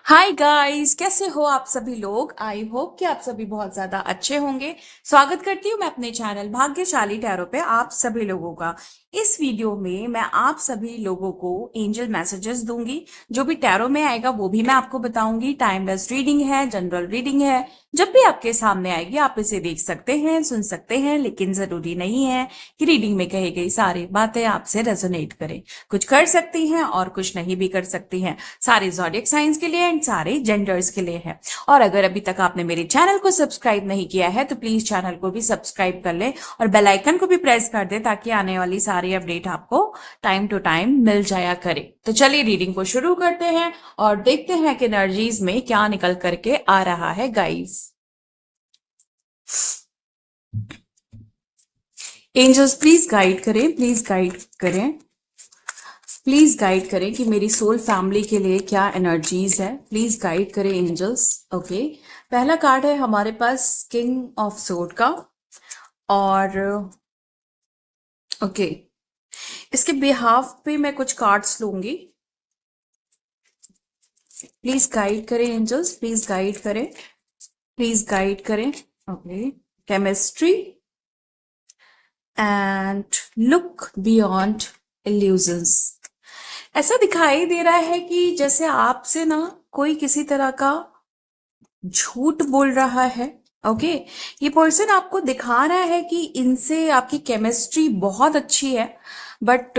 Hi guys, कैसे हो आप सभी लोग। आई होप कि आप सभी बहुत ज्यादा अच्छे होंगे। स्वागत करती हूँ मैं अपने चैनल भाग्यशाली टैरो पे आप सभी लोगों का। इस वीडियो में मैं आप सभी लोगों को एंजल मैसेजेस दूंगी। जो भी टैरो में आएगा वो भी मैं आपको बताऊंगी। टाइमलेस रीडिंग है, जनरल रीडिंग है। जब भी आपके सामने आएगी आप इसे देख सकते हैं, सुन सकते हैं, लेकिन जरूरी नहीं है कि रीडिंग में कही गई सारी बातें आपसे रेजोनेट करें। कुछ कर सकती हैं और कुछ नहीं भी कर सकती हैं। सारे ज़ोडिएक साइंस के लिए एंड सारे जेंडर्स के लिए है। और अगर अभी तक आपने मेरे चैनल को सब्सक्राइब नहीं किया है तो प्लीज चैनल को भी सब्सक्राइब कर ले और बेल आइकन को भी प्रेस कर दे ताकि आने वाली सारी अपडेट आपको टाइम टू टाइम मिल जाया करे। तो चलिए रीडिंग को शुरू करते हैं और देखते हैं कि एनर्जीज में क्या निकल करके आ रहा है गाइस। एंजल्स प्लीज गाइड करें, प्लीज गाइड करें, प्लीज गाइड करें कि मेरी सोल फैमिली के लिए क्या एनर्जीज है। प्लीज गाइड करें एंजल्स। ओके, पहला कार्ड है हमारे पास किंग ऑफ सोर्ड का। और ओके, इसके बिहाफ पे मैं कुछ कार्ड्स लूंगी। प्लीज गाइड करें एंजल्स, प्लीज गाइड करें, प्लीज गाइड करें। Okay, chemistry and look beyond illusions. ऐसा दिखाई दे रहा है कि जैसे आपसे ना कोई किसी तरह का झूठ बोल रहा है। ओके, ये पर्सन आपको दिखा रहा है कि इनसे आपकी केमिस्ट्री बहुत अच्छी है, बट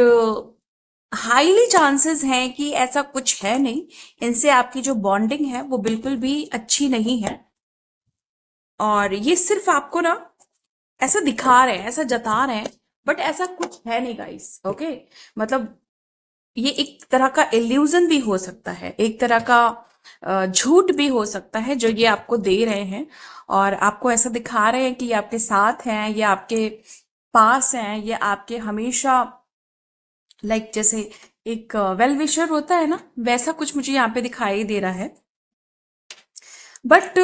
हाईली चांसेस हैं कि ऐसा कुछ है नहीं। इनसे आपकी जो बॉन्डिंग है वो बिल्कुल भी अच्छी नहीं है। और ये सिर्फ आपको ना ऐसा दिखा रहे हैं, ऐसा जता रहे हैं, बट ऐसा कुछ है नहीं गाइस। ओके, मतलब ये एक तरह का इल्यूजन भी हो सकता है, एक तरह का झूठ भी हो सकता है जो ये आपको दे रहे हैं। और आपको ऐसा दिखा रहे हैं कि ये आपके साथ हैं, ये आपके पास हैं, ये आपके हमेशा जैसे एक वेल विशर होता है ना, वैसा कुछ मुझे यहाँ पे दिखाई दे रहा है। बट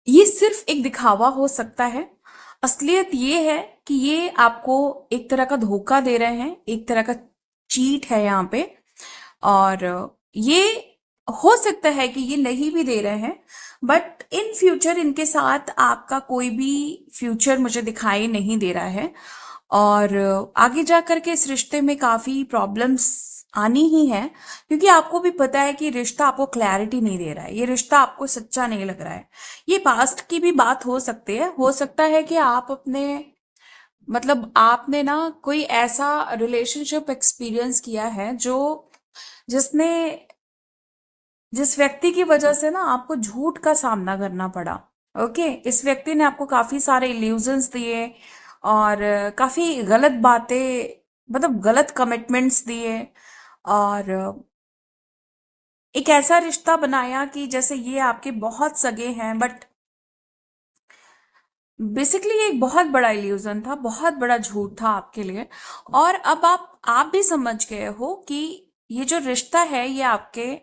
ये सिर्फ एक दिखावा हो सकता है। असलियत ये है कि ये आपको एक तरह का धोखा दे रहे हैं, एक तरह का चीट है यहाँ पे। और ये हो सकता है कि ये नहीं भी दे रहे हैं, बट इन फ्यूचर इनके साथ आपका कोई भी फ्यूचर मुझे दिखाई नहीं दे रहा है। और आगे जा करके इस रिश्ते में काफी प्रॉब्लम्स आनी ही है, क्योंकि आपको भी पता है कि रिश्ता आपको क्लैरिटी नहीं दे रहा है, ये रिश्ता आपको सच्चा नहीं लग रहा है। ये पास्ट की भी बात हो सकती है, हो सकता है कि आप अपने मतलब आपने ना कोई ऐसा रिलेशनशिप एक्सपीरियंस किया है जो जिसने जिस व्यक्ति की वजह से ना आपको झूठ का सामना करना पड़ा। ओके, इस व्यक्ति ने आपको काफी सारे इल्यूजन्स दिए और काफी गलत बातें, मतलब गलत कमिटमेंट्स दिए। और एक ऐसा रिश्ता बनाया कि जैसे ये आपके बहुत सगे हैं, बट बेसिकली ये एक बहुत बड़ा इल्यूजन था, बहुत बड़ा झूठ था आपके लिए। और अब आप भी समझ गए हो कि ये जो रिश्ता है ये आपके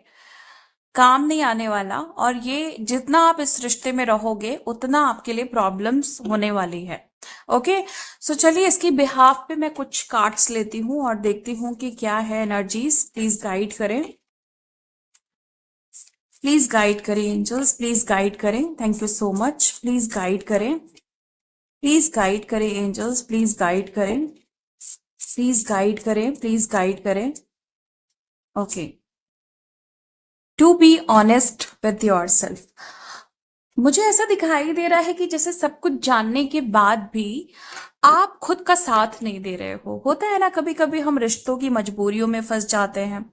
काम नहीं आने वाला, और ये जितना आप इस रिश्ते में रहोगे उतना आपके लिए प्रॉब्लम्स होने वाली है। ओके, सो चलिए इसकी बिहाफ पे मैं कुछ कार्ड्स लेती हूँ और देखती हूँ कि क्या है एनर्जीज। प्लीज गाइड करें, प्लीज गाइड करें एंजल्स, प्लीज गाइड करें। Thank you so much. Please guide करें, प्लीज गाइड करें एंजल्स, प्लीज गाइड करें, प्लीज गाइड करें, प्लीज गाइड करें। Okay, to be honest with yourself. मुझे ऐसा दिखाई दे रहा है कि जैसे सब कुछ जानने के बाद भी आप खुद का साथ नहीं दे रहे हो। होता है ना, कभी कभी हम रिश्तों की मजबूरियों में फंस जाते हैं,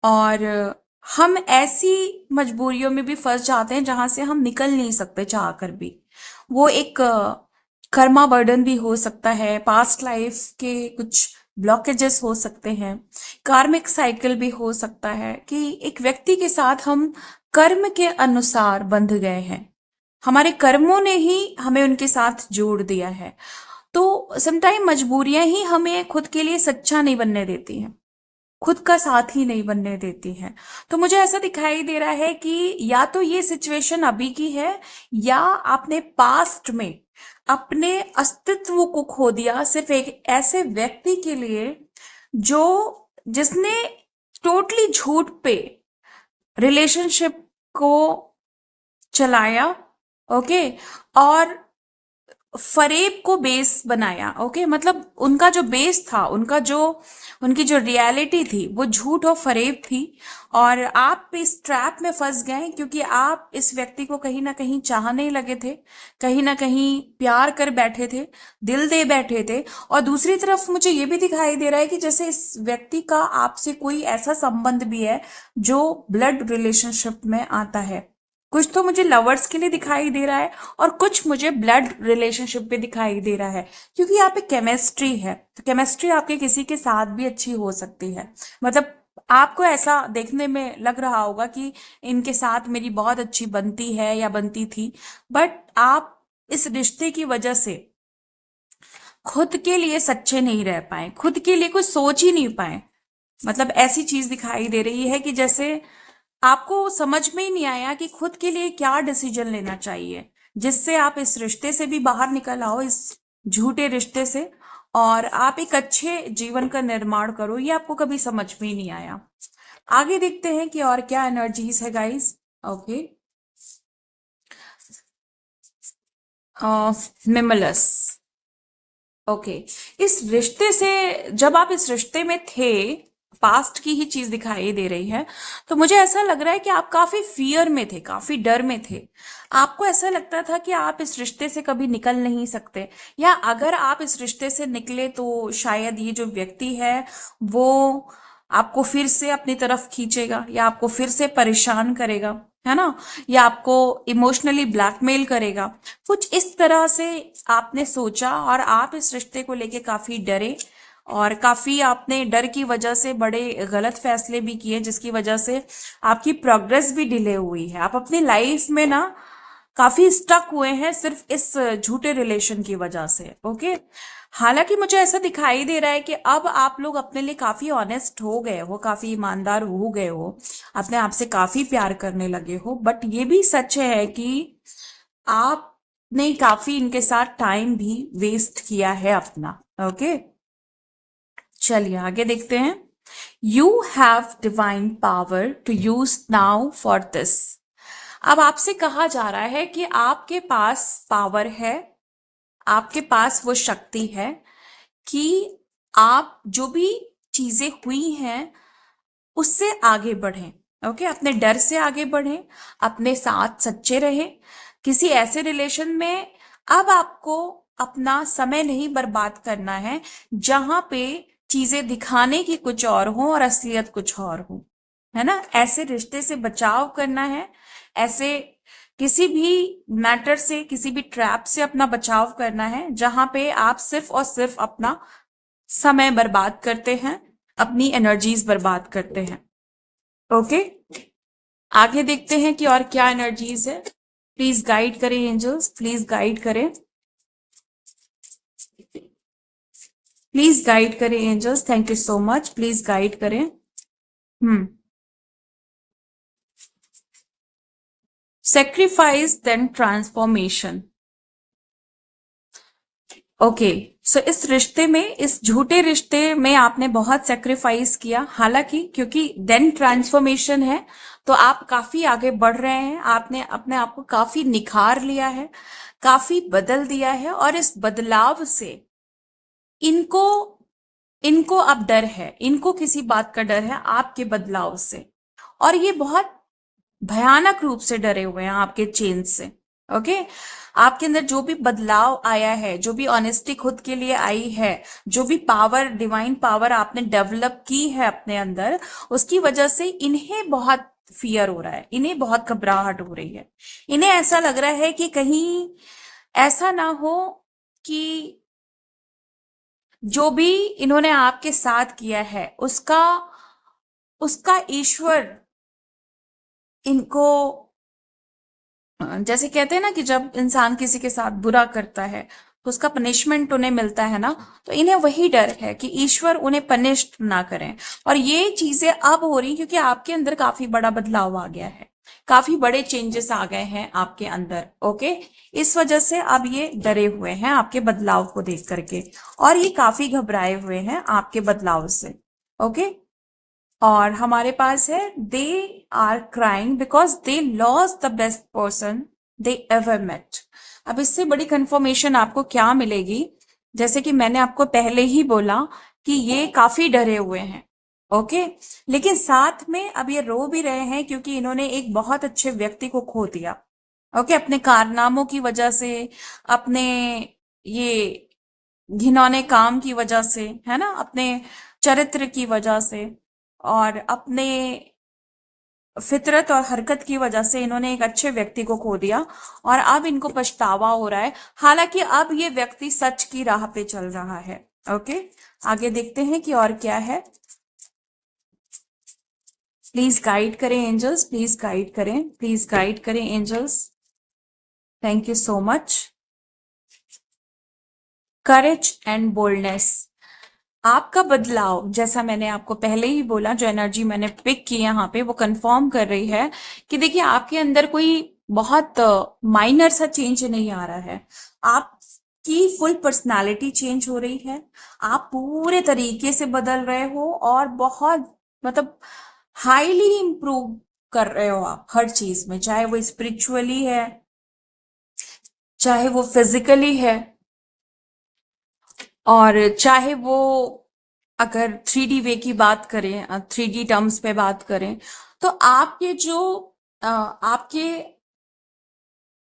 और हम ऐसी मजबूरियों में भी फंस जाते हैं जहां से हम निकल नहीं सकते चाह कर भी। वो एक कर्मा बर्डन भी हो सकता है, पास्ट लाइफ के कुछ ब्लॉकेजेस हो सकते हैं, कार्मिक साइकिल भी हो सकता है कि एक व्यक्ति के साथ हम कर्म के अनुसार बंध गए हैं, हमारे कर्मों ने ही हमें उनके साथ जोड़ दिया है। तो समटाइम मजबूरियां ही हमें खुद के लिए सच्चा नहीं बनने देती हैं, खुद का साथ ही नहीं बनने देती हैं। तो मुझे ऐसा दिखाई दे रहा है कि या तो ये सिचुएशन अभी की है, या आपने पास्ट में अपने अस्तित्व को खो दिया सिर्फ एक ऐसे व्यक्ति के लिए जो जिसने टोटली झूठ पे रिलेशनशिप को चलाया, ओके, और फरेब को बेस बनाया। ओके, मतलब उनका जो बेस था, उनकी जो रियलिटी थी वो झूठ और फरेब थी। और आप इस ट्रैप में फंस गए क्योंकि आप इस व्यक्ति को कहीं ना कहीं चाहने लगे थे, कहीं ना कहीं प्यार कर बैठे थे, दिल दे बैठे थे। और दूसरी तरफ मुझे ये भी दिखाई दे रहा है कि जैसे इस व्यक्ति का आपसे कोई ऐसा संबंध भी है जो ब्लड रिलेशनशिप में आता है। कुछ तो मुझे लवर्स के लिए दिखाई दे रहा है और कुछ मुझे ब्लड रिलेशनशिप पे दिखाई दे रहा है, क्योंकि यहाँ पे केमिस्ट्री है। तो केमिस्ट्री आपके किसी के साथ भी अच्छी हो सकती है। मतलब आपको ऐसा देखने में लग रहा होगा कि इनके साथ मेरी बहुत अच्छी बनती है या बनती थी, बट आप इस रिश्ते की वजह से खुद के लिए सच्चे नहीं रह पाए, खुद के लिए कुछ सोच ही नहीं पाए। मतलब ऐसी चीज दिखाई दे रही है कि जैसे आपको समझ में ही नहीं आया कि खुद के लिए क्या डिसीजन लेना चाहिए, जिससे आप इस रिश्ते से भी बाहर निकल आओ, इस झूठे रिश्ते से, और आप एक अच्छे जीवन का निर्माण करो। ये आपको कभी समझ में ही नहीं आया। आगे देखते हैं कि और क्या एनर्जीज है गाइस। ओके, मिमलस। ओके, इस रिश्ते से, जब आप इस रिश्ते में थे, पास्ट की ही चीज दिखाई दे रही है, तो मुझे ऐसा लग रहा है कि आप काफी फियर में थे, काफी डर में थे। आपको ऐसा लगता था कि आप इस रिश्ते से कभी निकल नहीं सकते, या अगर आप इस रिश्ते से निकले तो शायद ये जो व्यक्ति है वो आपको फिर से अपनी तरफ खींचेगा, या आपको फिर से परेशान करेगा, है ना, या आपको इमोशनली ब्लैकमेल करेगा। कुछ इस तरह से आपने सोचा और आप इस रिश्ते को लेके काफी डरे, और काफी आपने डर की वजह से बड़े गलत फैसले भी किए, जिसकी वजह से आपकी प्रोग्रेस भी डिले हुई है। आप अपनी लाइफ में ना काफी स्टक हुए हैं सिर्फ इस झूठे रिलेशन की वजह से। ओके, हालांकि मुझे ऐसा दिखाई दे रहा है कि अब आप लोग अपने लिए काफी ऑनेस्ट हो गए हो, काफी ईमानदार हो गए हो, अपने आप से काफी प्यार करने लगे हो। बट ये भी सच है कि आपने काफी इनके साथ टाइम भी वेस्ट किया है अपना। ओके, चलिए आगे देखते हैं। You have divine power to use now for this. अब आपसे कहा जा रहा है कि आपके पास पावर है, आपके पास वो शक्ति है कि आप जो भी चीजें हुई हैं उससे आगे बढ़ें। ओके, अपने डर से आगे बढ़ें, अपने साथ सच्चे रहें। किसी ऐसे रिलेशन में अब आपको अपना समय नहीं बर्बाद करना है जहां पे चीजें दिखाने की कुछ और हो और असलियत कुछ और हो, है ना। ऐसे रिश्ते से बचाव करना है, ऐसे किसी भी मैटर से, किसी भी ट्रैप से अपना बचाव करना है जहां पे आप सिर्फ और सिर्फ अपना समय बर्बाद करते हैं, अपनी एनर्जीज बर्बाद करते हैं। ओके, आगे देखते हैं कि और क्या एनर्जीज है। प्लीज गाइड करें एंजल्स, प्लीज गाइड करें, प्लीज गाइड करें angels, thank you so much, please guide करें। Sacrifice then transformation. Okay, so इस रिश्ते में, इस झूठे रिश्ते में आपने बहुत सेक्रीफाइस किया, हालांकि क्योंकि देन ट्रांसफॉर्मेशन है तो आप काफी आगे बढ़ रहे हैं। आपने अपने आप को काफी निखार लिया है, काफी बदल दिया है, और इस बदलाव से इनको इनको अब डर है, इनको किसी बात का डर है आपके बदलाव से, और ये बहुत भयानक रूप से डरे हुए हैं आपके चेंज से। ओके, आपके अंदर जो भी बदलाव आया है, जो भी ऑनेस्टी खुद के लिए आई है, जो भी पावर, डिवाइन पावर आपने डेवलप की है अपने अंदर, उसकी वजह से इन्हें बहुत फियर हो रहा है, इन्हें बहुत घबराहट हो रही है। इन्हें ऐसा लग रहा है कि कहीं ऐसा ना हो कि जो भी इन्होंने आपके साथ किया है उसका उसका ईश्वर इनको, जैसे कहते हैं ना कि जब इंसान किसी के साथ बुरा करता है तो उसका पनिशमेंट उन्हें मिलता है ना, तो इन्हें वही डर है कि ईश्वर उन्हें पनिश ना करें। और ये चीजें अब हो रही क्योंकि आपके अंदर काफी बड़ा बदलाव आ गया है, काफी बड़े चेंजेस आ गए हैं आपके अंदर। ओके, इस वजह से अब ये डरे हुए हैं आपके बदलाव को देख करके, और ये काफी घबराए हुए हैं आपके बदलाव से। ओके, और हमारे पास है they are crying because they loss the best person they ever met. अब इससे बड़ी कंफर्मेशन आपको क्या मिलेगी? जैसे कि मैंने आपको पहले ही बोला कि ये काफी डरे हुए हैं, ओके। लेकिन साथ में अब ये रो भी रहे हैं क्योंकि इन्होंने एक बहुत अच्छे व्यक्ति को खो दिया, ओके, अपने कारनामों की वजह से, अपने ये घिनौने काम की वजह से, है ना, अपने चरित्र की वजह से और अपने फितरत और हरकत की वजह से इन्होंने एक अच्छे व्यक्ति को खो दिया और अब इनको पछतावा हो रहा है। हालांकि अब ये व्यक्ति सच की राह पे चल रहा है, ओके। आगे देखते हैं कि और क्या है। प्लीज गाइड करें एंजल्स, प्लीज गाइड करें, प्लीज गाइड करें angels. Thank you so much. Courage and boldness, आपका बदलाव, जैसा मैंने आपको पहले ही बोला, जो एनर्जी मैंने पिक की यहाँ पे वो कंफर्म कर रही है कि देखिए आपके अंदर कोई बहुत माइनर सा चेंज नहीं आ रहा है। आपकी फुल पर्सनालिटी चेंज हो रही है, आप पूरे तरीके से बदल रहे हो और बहुत मतलब हाईली इंप्रूव कर रहे हो आप हर चीज में, चाहे वो स्पिरिचुअली है, चाहे वो फिजिकली है, और चाहे वो अगर 3D वे की बात करें, 3D टर्म्स पे बात करें, तो आपके आपके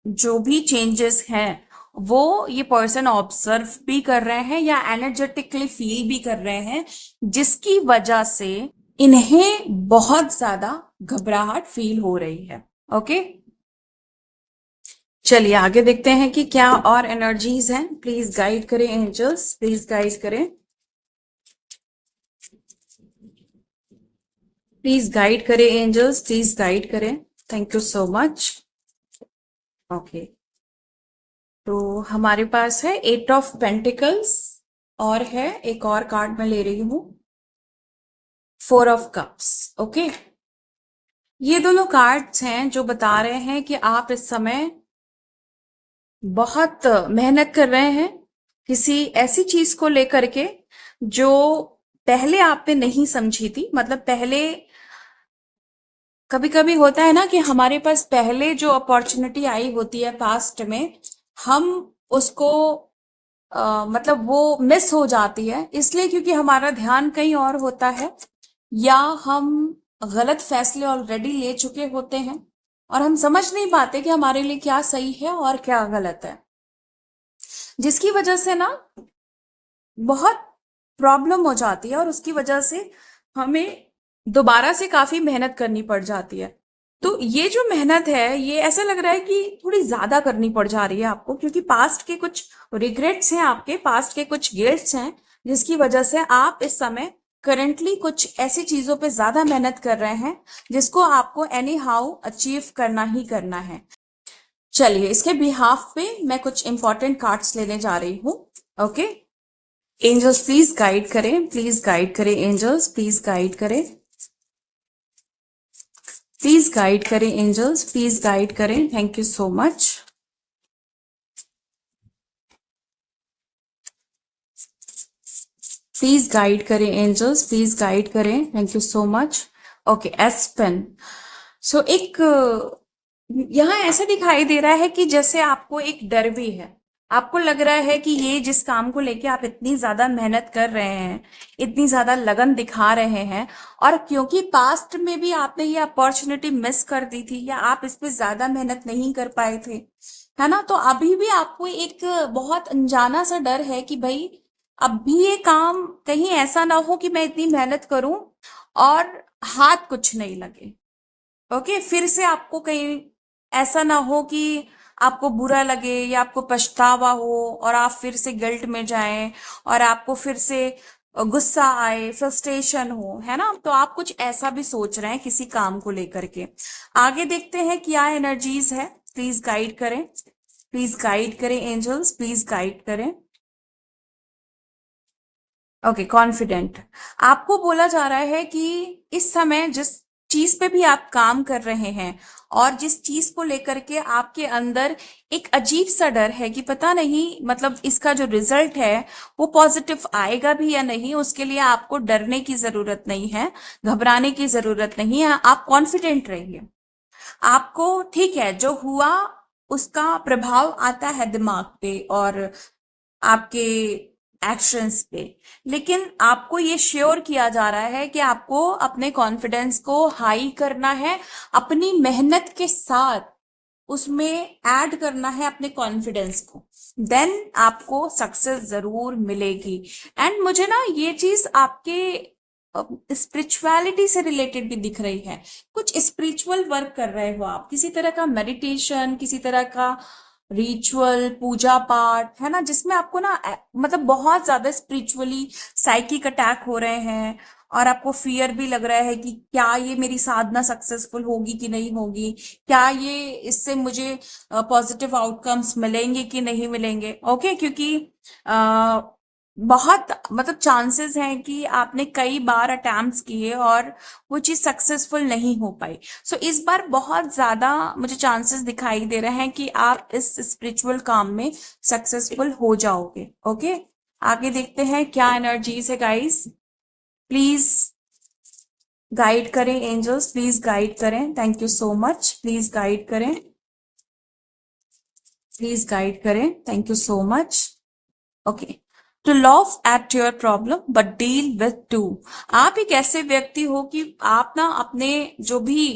जो भी चेंजेस हैं वो ये पर्सन ऑब्जर्व भी कर रहे हैं या एनर्जेटिकली फील भी कर रहे हैं, जिसकी वजह से इन्हें बहुत ज्यादा घबराहट फील हो रही है, ओके। चलिए आगे देखते हैं कि क्या और एनर्जीज हैं। प्लीज गाइड करें एंजल्स, प्लीज गाइड करें, प्लीज गाइड करें एंजल्स, प्लीज गाइड करें। Thank you so much, okay. तो हमारे पास है 8 ऑफ पेंटिकल्स और है एक और कार्ड मैं ले रही हूं, 4 ऑफ कप्स, ओके। ये दोनों कार्ड्स हैं जो बता रहे हैं कि आप इस समय बहुत मेहनत कर रहे हैं किसी ऐसी चीज को लेकर के जो पहले आपने नहीं समझी थी। मतलब पहले कभी कभी होता है ना कि हमारे पास पहले जो अपॉर्चुनिटी आई होती है पास्ट में, हम उसको मतलब वो मिस हो जाती है इसलिए क्योंकि हमारा ध्यान कहीं और होता है, या हम गलत फैसले ऑलरेडी ले चुके होते हैं और हम समझ नहीं पाते कि हमारे लिए क्या सही है और क्या गलत है, जिसकी वजह से ना बहुत प्रॉब्लम हो जाती है और उसकी वजह से हमें दोबारा से काफी मेहनत करनी पड़ जाती है। तो ये जो मेहनत है ये ऐसा लग रहा है कि थोड़ी ज्यादा करनी पड़ जा रही है आपको, क्योंकि पास्ट के कुछ रिग्रेट्स हैं, आपके पास्ट के कुछ गिल्ट्स हैं, जिसकी वजह से आप इस समय करंटली कुछ ऐसी चीजों पे ज्यादा मेहनत कर रहे हैं जिसको आपको एनी हाउ अचीव करना ही करना है। चलिए इसके बिहाफ पे मैं कुछ इंपॉर्टेंट कार्ड्स लेने जा रही हूँ, ओके। एंजल्स प्लीज गाइड करें, प्लीज गाइड करें एंजल्स, प्लीज गाइड करें, प्लीज गाइड करें एंजल्स, प्लीज गाइड करें। Thank you so much. Please guide करें एंजल्स, प्लीज गाइड करें। Thank you so much, okay. Aspen, so एक यहाँ ऐसा दिखाई दे रहा है कि जैसे आपको एक डर भी है, आपको लग रहा है कि ये जिस काम को लेके आप इतनी ज्यादा मेहनत कर रहे हैं, इतनी ज्यादा लगन दिखा रहे हैं, और क्योंकि पास्ट में भी आपने ये अपॉर्चुनिटी मिस कर दी थी या आप इस पे ज्यादा मेहनत नहीं कर पाए थे, है ना, तो अभी भी आपको एक बहुत अनजाना सा डर है कि भाई अब भी ये काम कहीं ऐसा ना हो कि मैं इतनी मेहनत करूं और हाथ कुछ नहीं लगे, ओके। फिर से आपको कहीं ऐसा ना हो कि आपको बुरा लगे या आपको पछतावा हो और आप फिर से गिल्ट में जाएं और आपको फिर से गुस्सा आए, फ्रस्ट्रेशन हो, है ना। तो आप कुछ ऐसा भी सोच रहे हैं किसी काम को लेकर के। आगे देखते हैं क्या एनर्जीज है। प्लीज गाइड करें, प्लीज गाइड करें एंजल्स, प्लीज गाइड करें, ओके। कॉन्फिडेंट, आपको बोला जा रहा है कि इस समय जिस चीज पे भी आप काम कर रहे हैं और जिस चीज को लेकर के आपके अंदर एक अजीब सा डर है कि पता नहीं मतलब इसका जो रिजल्ट है वो पॉजिटिव आएगा भी या नहीं, उसके लिए आपको डरने की जरूरत नहीं है, घबराने की जरूरत नहीं है। आप कॉन्फिडेंट रहिए। आपको ठीक है, जो हुआ उसका प्रभाव आता है दिमाग पे और आपके एक्शंस पे, लेकिन आपको ये श्योर किया जा रहा है कि आपको अपने कॉन्फिडेंस को हाई करना है, अपनी मेहनत के साथ उसमें ऐड करना है अपने कॉन्फिडेंस को, देन आपको सक्सेस जरूर मिलेगी। एंड मुझे ना ये चीज आपके स्पिरिचुअलिटी से रिलेटेड भी दिख रही है। कुछ स्पिरिचुअल वर्क कर रहे हो आप, किसी तरह का मेडिटेशन, किसी तरह का रिचुअल, पूजा पाठ, है ना, जिसमें आपको ना मतलब बहुत ज्यादा स्पिरिचुअली साइकिक अटैक हो रहे हैं और आपको फियर भी लग रहा है कि क्या ये मेरी साधना सक्सेसफुल होगी कि नहीं होगी, क्या ये इससे मुझे पॉजिटिव आउटकम्स मिलेंगे कि नहीं मिलेंगे। ओके, क्योंकि आ, बहुत मतलब चांसेस हैं कि आपने कई बार अटेम्प्ट्स किए और वो चीज सक्सेसफुल नहीं हो पाई। सो इस बार बहुत ज्यादा मुझे चांसेस दिखाई दे रहे हैं कि आप इस स्पिरिचुअल काम में सक्सेसफुल हो जाओगे। ओके, आगे देखते हैं क्या एनर्जीज है गाइस। प्लीज गाइड करें एंजल्स, प्लीज गाइड करें, thank you so much. Please guide करें, प्लीज गाइड करें, thank you so much. Okay, to laugh at your problem but deal with to. आप एक ऐसे व्यक्ति हो कि आप ना अपने जो भी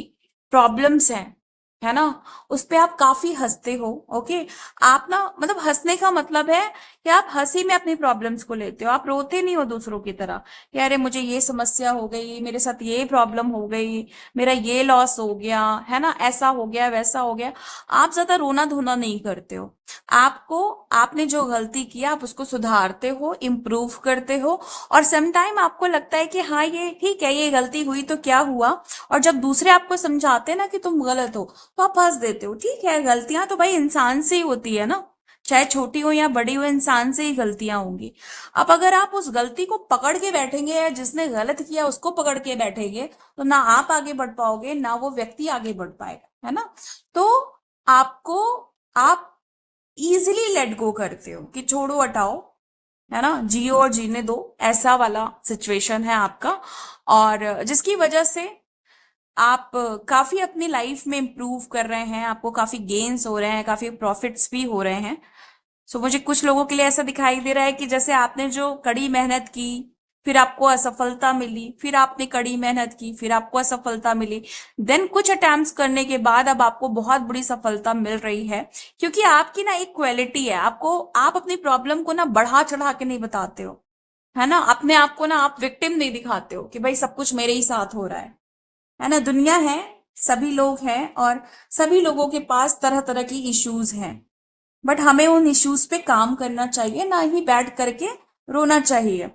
प्रॉब्लम्स हैं, है ना, उस पे आप काफी हंसते हो। ओके, आप ना मतलब हंसने का मतलब है कि आप हंसी में अपनी प्रॉब्लम्स को लेते हो, आप रोते नहीं हो दूसरों की तरह कि अरे मुझे ये समस्या हो गई, मेरे साथ ये प्रॉब्लम हो गई, मेरा ये लॉस हो गया, है ना, ऐसा हो गया वैसा हो गया। आप ज्यादा रोना धोना नहीं करते हो। आपको आपने जो गलती किया आप उसको सुधारते हो, इम्प्रूव करते हो, और सम टाइम आपको लगता है कि हाँ ये ठीक है, ये गलती हुई तो क्या हुआ। और जब दूसरे आपको समझाते हैं ना कि तुम गलत हो, तो आप हंस देते हो। ठीक है, गलतियां तो भाई इंसान से ही होती है ना, चाहे छोटी हो या बड़ी हो, इंसान से ही गलतियां होंगी। अब अगर आप उस गलती को पकड़ के बैठेंगे या जिसने गलत किया उसको पकड़ के बैठेंगे, तो ना आप आगे बढ़ पाओगे ना वो व्यक्ति आगे बढ़ पाएगा, है ना। तो आपको आप इजिली लेट गो करते हो कि छोड़ो हटाओ, है ना, जियो और जीने दो, ऐसा वाला सिचुएशन है आपका। और जिसकी वजह से आप काफी अपनी लाइफ में इम्प्रूव कर रहे हैं, आपको काफी गेन्स हो रहे हैं, काफी प्रॉफिट्स भी हो रहे हैं। सो मुझे कुछ लोगों के लिए ऐसा दिखाई दे रहा है कि जैसे आपने जो कड़ी मेहनत की, फिर आपको असफलता मिली, फिर आपने कड़ी मेहनत की, फिर आपको असफलता मिली, देन कुछ अटेम्प्ट्स करने के बाद अब आपको बहुत बड़ी सफलता मिल रही है। क्योंकि आपकी ना एक क्वालिटी है, आपको आप अपनी प्रॉब्लम को ना बढ़ा चढ़ा के नहीं बताते हो, है ना, अपने आप को ना आप विक्टिम नहीं दिखाते हो कि भाई सब कुछ मेरे ही साथ हो रहा है ना। दुनिया है, सभी लोग हैं और सभी लोगों के पास तरह तरह की इश्यूज हैं, बट हमें उन इश्यूज पे काम करना चाहिए, ना ही बैठ करके रोना चाहिए।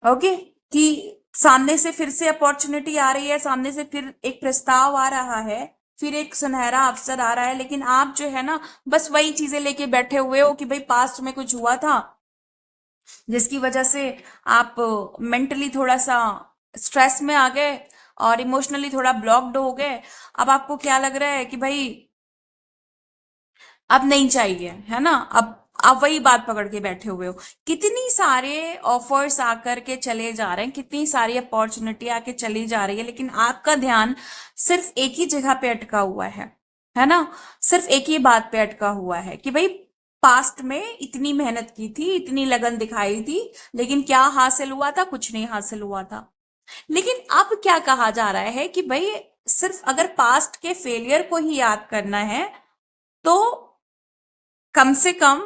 ओके, कि सामने से फिर से अपॉर्चुनिटी आ रही है, सामने से फिर एक प्रस्ताव आ रहा है, फिर एक सुनहरा अवसर आ रहा है, लेकिन आप जो है ना बस वही चीजें लेके बैठे हुए हो कि भाई पास्ट में कुछ हुआ था जिसकी वजह से आप मेंटली थोड़ा सा स्ट्रेस में आ गए और इमोशनली थोड़ा ब्लॉक्ड हो गए। अब आपको क्या लग रहा है कि भाई अब नहीं चाहिए, है ना, अब आप वही बात पकड़ के बैठे हुए हो। कितनी सारे ऑफर्स आकर के चले जा रहे हैं, कितनी सारी अपॉर्चुनिटी आके चली जा रही है, लेकिन आपका ध्यान सिर्फ एक ही जगह पे अटका हुआ है ना, सिर्फ एक ही बात पे अटका हुआ है कि भाई पास्ट में इतनी मेहनत की थी, इतनी लगन दिखाई थी, लेकिन क्या हासिल हुआ था? कुछ नहीं हासिल हुआ था। लेकिन अब क्या कहा जा रहा है कि भाई सिर्फ अगर पास्ट के फेलियर को ही याद करना है तो कम से कम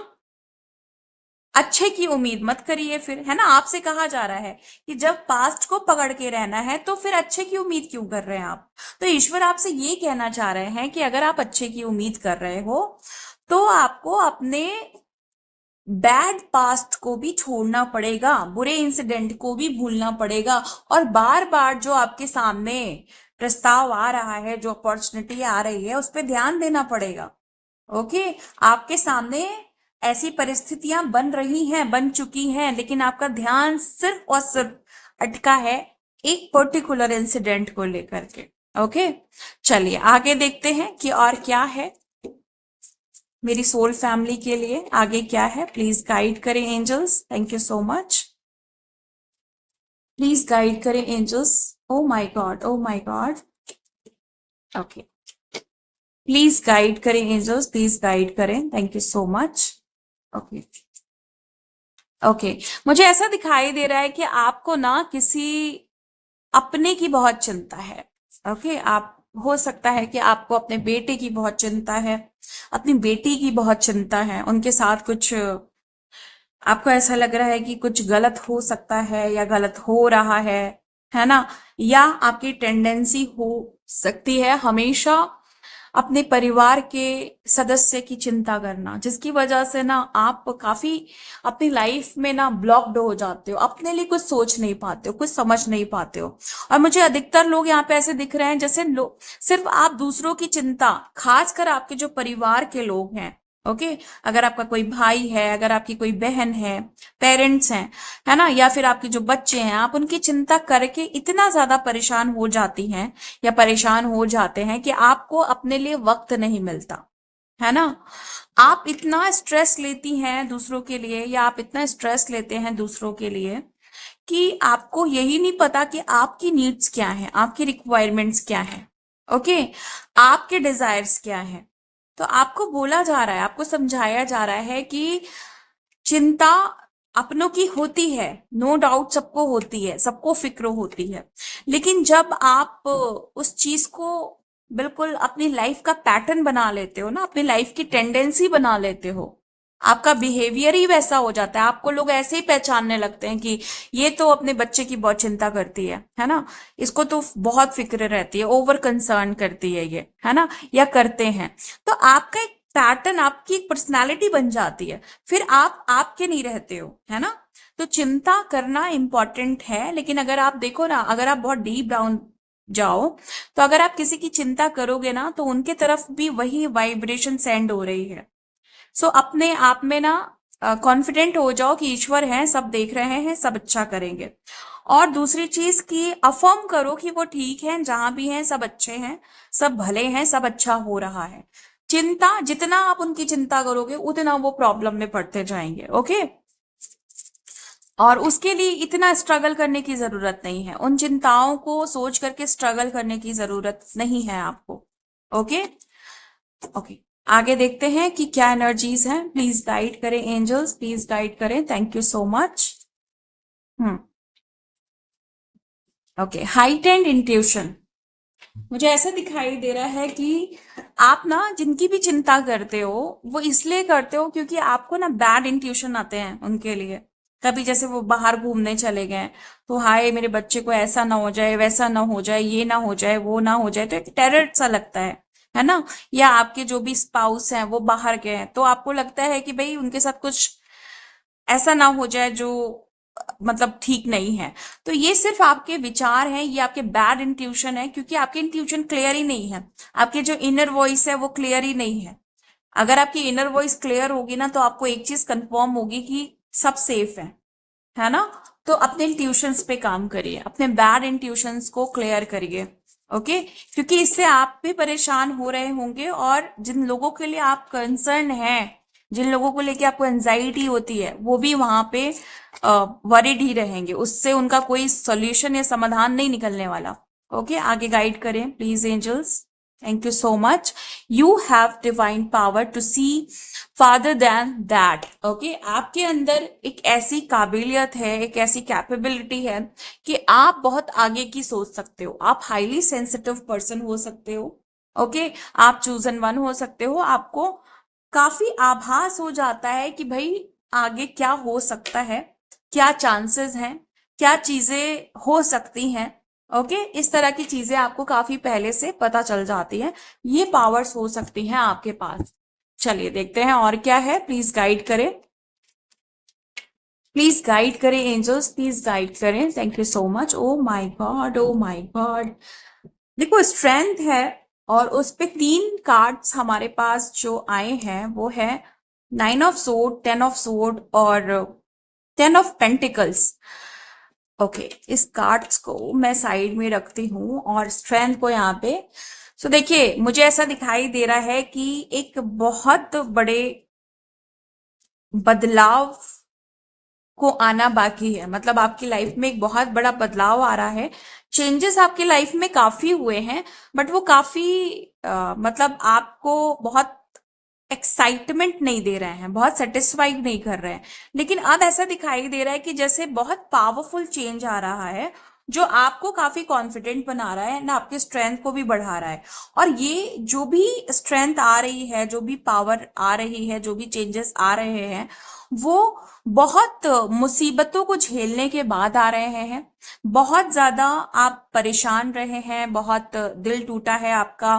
अच्छे की उम्मीद मत करिए फिर, है ना। आपसे कहा जा रहा है कि जब पास्ट को पकड़ के रहना है तो फिर अच्छे की उम्मीद क्यों कर रहे हैं आप। तो ईश्वर आपसे ये कहना चाह रहे हैं कि अगर आप अच्छे की उम्मीद कर रहे हो तो आपको अपने बैड पास्ट को भी छोड़ना पड़ेगा, बुरे इंसिडेंट को भी भूलना पड़ेगा, और बार बार जो आपके सामने प्रस्ताव आ रहा है, जो अपॉर्चुनिटी आ रही है, उस पर ध्यान देना पड़ेगा। ओके, आपके सामने ऐसी परिस्थितियां बन रही हैं, बन चुकी हैं, लेकिन आपका ध्यान सिर्फ और सिर्फ अटका है एक पर्टिकुलर इंसिडेंट को लेकर के। ओके, चलिए आगे देखते हैं कि और क्या है मेरी सोल फैमिली के लिए, आगे क्या है। प्लीज गाइड करें angels, thank you so much. Please guide करें angels. Oh my God, oh my God. Okay, please guide करें एंजल्स, प्लीज गाइड करें, thank you so much. Okay, okay, मुझे ऐसा दिखाई दे रहा है कि आपको ना किसी अपने की बहुत चिंता है। ओके, आप हो सकता है कि आपको अपने बेटे की बहुत चिंता है, अपनी बेटी की बहुत चिंता है, उनके साथ कुछ आपको ऐसा लग रहा है कि कुछ गलत हो सकता है या गलत हो रहा है ना। या आपकी टेंडेंसी हो सकती है हमेशा अपने परिवार के सदस्य की चिंता करना, जिसकी वजह से ना आप काफी अपनी लाइफ में ना ब्लॉक्ड हो जाते हो, अपने लिए कुछ सोच नहीं पाते हो, कुछ समझ नहीं पाते हो। और मुझे अधिकतर लोग यहाँ पे ऐसे दिख रहे हैं जैसे सिर्फ आप दूसरों की चिंता, खासकर आपके जो परिवार के लोग हैं। ओके, अगर आपका कोई भाई है, अगर आपकी कोई बहन है, पेरेंट्स हैं, है ना, या फिर आपके जो बच्चे हैं, आप उनकी चिंता करके इतना ज्यादा परेशान हो जाती हैं या परेशान हो जाते हैं कि आपको अपने लिए वक्त नहीं मिलता, है ना। आप इतना स्ट्रेस लेती हैं दूसरों के लिए, या आप इतना स्ट्रेस लेते हैं दूसरों के लिए कि आपको यही नहीं पता कि आपकी नीड्स क्या है, आपकी रिक्वायरमेंट्स क्या है। ओके, आपके डिजायर्स क्या है। तो आपको बोला जा रहा है, आपको समझाया जा रहा है कि चिंता अपनों की होती है, नो डाउट सबको होती है, सबको फिक्र होती है। लेकिन जब आप उस चीज को बिल्कुल अपनी लाइफ का पैटर्न बना लेते हो ना, अपनी लाइफ की टेंडेंसी बना लेते हो, आपका बिहेवियर ही वैसा हो जाता है, आपको लोग ऐसे ही पहचानने लगते हैं कि ये तो अपने बच्चे की बहुत चिंता करती है ना, इसको तो बहुत फिक्र रहती है, ओवर कंसर्न करती है ये, है ना, या करते हैं। तो आपका एक पैटर्न, आपकी एक पर्सनालिटी बन जाती है, फिर आप आपके नहीं रहते हो, है ना। तो चिंता करना इंपॉर्टेंट है, लेकिन अगर आप देखो ना, अगर आप बहुत डीप डाउन जाओ, तो अगर आप किसी की चिंता करोगे ना, तो उनके तरफ भी वही वाइब्रेशन सेंड हो रही है। सो अपने आप में ना कॉन्फिडेंट हो जाओ कि ईश्वर है, सब देख रहे हैं, सब अच्छा करेंगे। और दूसरी चीज की अफर्म करो कि वो ठीक है, जहां भी हैं सब अच्छे हैं, सब भले हैं, सब अच्छा हो रहा है। चिंता जितना आप उनकी चिंता करोगे उतना वो प्रॉब्लम में पड़ते जाएंगे। ओके, और उसके लिए इतना स्ट्रगल करने की जरूरत नहीं है, उन चिंताओं को सोच करके स्ट्रगल करने की जरूरत नहीं है आपको। ओके, ओके, आगे देखते हैं कि क्या एनर्जीज हैं। प्लीज गाइड करें एंजल्स, प्लीज गाइड करें, thank you so much. Hmm, okay, height and intuition. मुझे ऐसा दिखाई दे रहा है कि आप ना जिनकी भी चिंता करते हो, वो इसलिए करते हो क्योंकि आपको ना बैड इंट्यूशन आते हैं उनके लिए। कभी जैसे वो बाहर घूमने चले गए, तो हाय मेरे बच्चे को ऐसा ना हो जाए, वैसा ना हो जाए, ये ना हो जाए, वो ना हो जाए, तो एक टेरर सा लगता है ना। या आपके जो भी स्पाउस हैं वो बाहर गए हैं, तो आपको लगता है कि भाई उनके साथ कुछ ऐसा ना हो जाए जो मतलब ठीक नहीं है। तो ये सिर्फ आपके विचार हैं, ये आपके बैड इंट्यूशन है, क्योंकि आपकी इंट्यूशन क्लियर ही नहीं है, आपकी जो इनर वॉइस है वो क्लियर ही नहीं है। अगर आपकी इनर वॉइस क्लियर होगी ना, तो आपको एक चीज कंफर्म होगी कि सब सेफ है ना। तो अपने इंट्यूशंस पे काम करिए, अपने बैड इंट्यूशंस को क्लियर करिए। ओके, क्योंकि इससे आप भी परेशान हो रहे होंगे, और जिन लोगों के लिए आप कंसर्न हैं, जिन लोगों को लेके आपको एंजाइटी होती है, वो भी वहां पे वरीड ही रहेंगे, उससे उनका कोई सॉल्यूशन या समाधान नहीं निकलने वाला। ओके, आगे गाइड करें please angels, thank you so much. You have divine power to see farther than that. Okay, आपके अंदर एक ऐसी काबिलियत है, एक ऐसी कैपेबिलिटी है कि आप बहुत आगे की सोच सकते हो, आप हाईली सेंसिटिव पर्सन हो सकते हो। ओके, आप चूजन वन हो सकते हो, आपको काफी आभास हो जाता है कि भाई आगे क्या हो सकता है, क्या चांसेस हैं, क्या चीजें हो सकती हैं। ओके, इस तरह की चीजें आपको काफी पहले से पता चल जाती हैं, ये पावर्स हो सकती हैं आपके पास। चलिए देखते हैं और क्या है, प्लीज गाइड करें, प्लीज गाइड करें एंजल्स, प्लीज गाइड करें, thank you so much. O my God, oh my God, देखो स्ट्रेंथ है, और उस पे 3 कार्ड्स हमारे पास जो आए हैं वो है 9 ऑफ सोर्ड, 10 ऑफ सोर्ड और 10 ऑफ पेंटिकल्स। ओके, इस कार्ड्स को मैं साइड में रखती हूँ और स्ट्रेंथ को यहाँ पे। सो देखिए, मुझे ऐसा दिखाई दे रहा है कि एक बहुत बड़े बदलाव को आना बाकी है। मतलब आपकी लाइफ में एक बहुत बड़ा बदलाव आ रहा है। चेंजेस आपकी लाइफ में काफी हुए हैं, बट वो काफी मतलब आपको बहुत एक्साइटमेंट नहीं दे रहे हैं, बहुत सेटिस्फाइड नहीं कर रहे हैं। लेकिन अब ऐसा दिखाई दे रहा है कि जैसे बहुत पावरफुल चेंज आ रहा है, जो आपको काफी कॉन्फिडेंट बना रहा है ना, आपके स्ट्रेंथ को भी बढ़ा रहा है। और ये जो भी स्ट्रेंथ आ रही है, जो भी पावर आ रही है, जो भी चेंजेस आ रहे हैं, वो बहुत मुसीबतों को झेलने के बाद आ रहे हैं। बहुत ज्यादा आप परेशान रहे हैं, बहुत दिल टूटा है आपका,